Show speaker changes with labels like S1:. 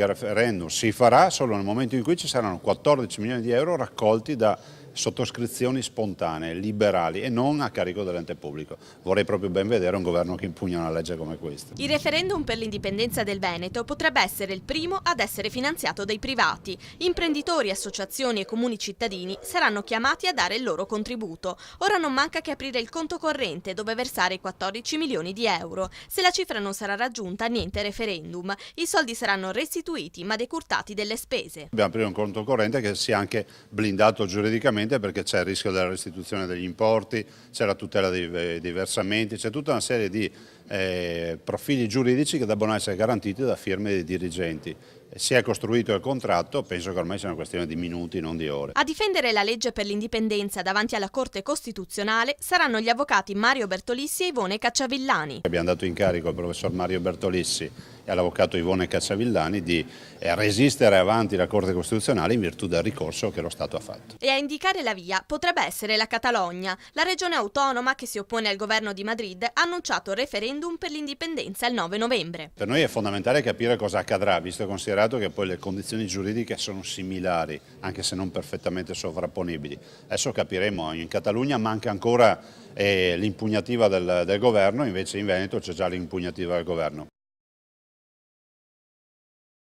S1: Il referendum si farà solo nel momento in cui ci saranno 14 milioni di euro raccolti da sottoscrizioni spontanee, liberali e non a carico dell'ente pubblico. Vorrei proprio ben vedere un governo che impugna una legge come questa.
S2: Il referendum per l'indipendenza del Veneto potrebbe essere il primo ad essere finanziato dai privati. Imprenditori, associazioni e comuni cittadini saranno chiamati a dare il loro contributo. Ora non manca che aprire il conto corrente dove versare i 14 milioni di euro. Se la cifra non sarà raggiunta, niente referendum. I soldi saranno restituiti ma decurtati delle spese.
S1: Dobbiamo aprire un conto corrente che sia anche blindato giuridicamente, perché c'è il rischio della restituzione degli importi, c'è la tutela dei versamenti, c'è tutta una serie di profili giuridici che debbono essere garantiti da firme dei dirigenti. Si è costruito il contratto, penso che ormai sia una questione di minuti, non di ore.
S2: A difendere la legge per l'indipendenza davanti alla Corte Costituzionale saranno gli avvocati Mario Bertolissi e Ivone Cacciavillani.
S1: Abbiamo dato incarico al professor Mario Bertolissi e all'avvocato Ivone Cacciavillani di resistere avanti la Corte Costituzionale in virtù del ricorso che lo Stato ha fatto.
S2: E a indicare la via potrebbe essere la Catalogna. La regione autonoma che si oppone al governo di Madrid ha annunciato referendum per l'indipendenza il 9 novembre.
S1: Per noi è fondamentale capire cosa accadrà, visto e considerato che poi le condizioni giuridiche sono similari, anche se non perfettamente sovrapponibili. Adesso capiremo, in Catalogna manca ancora l'impugnativa del governo, invece in Veneto c'è già l'impugnativa del governo.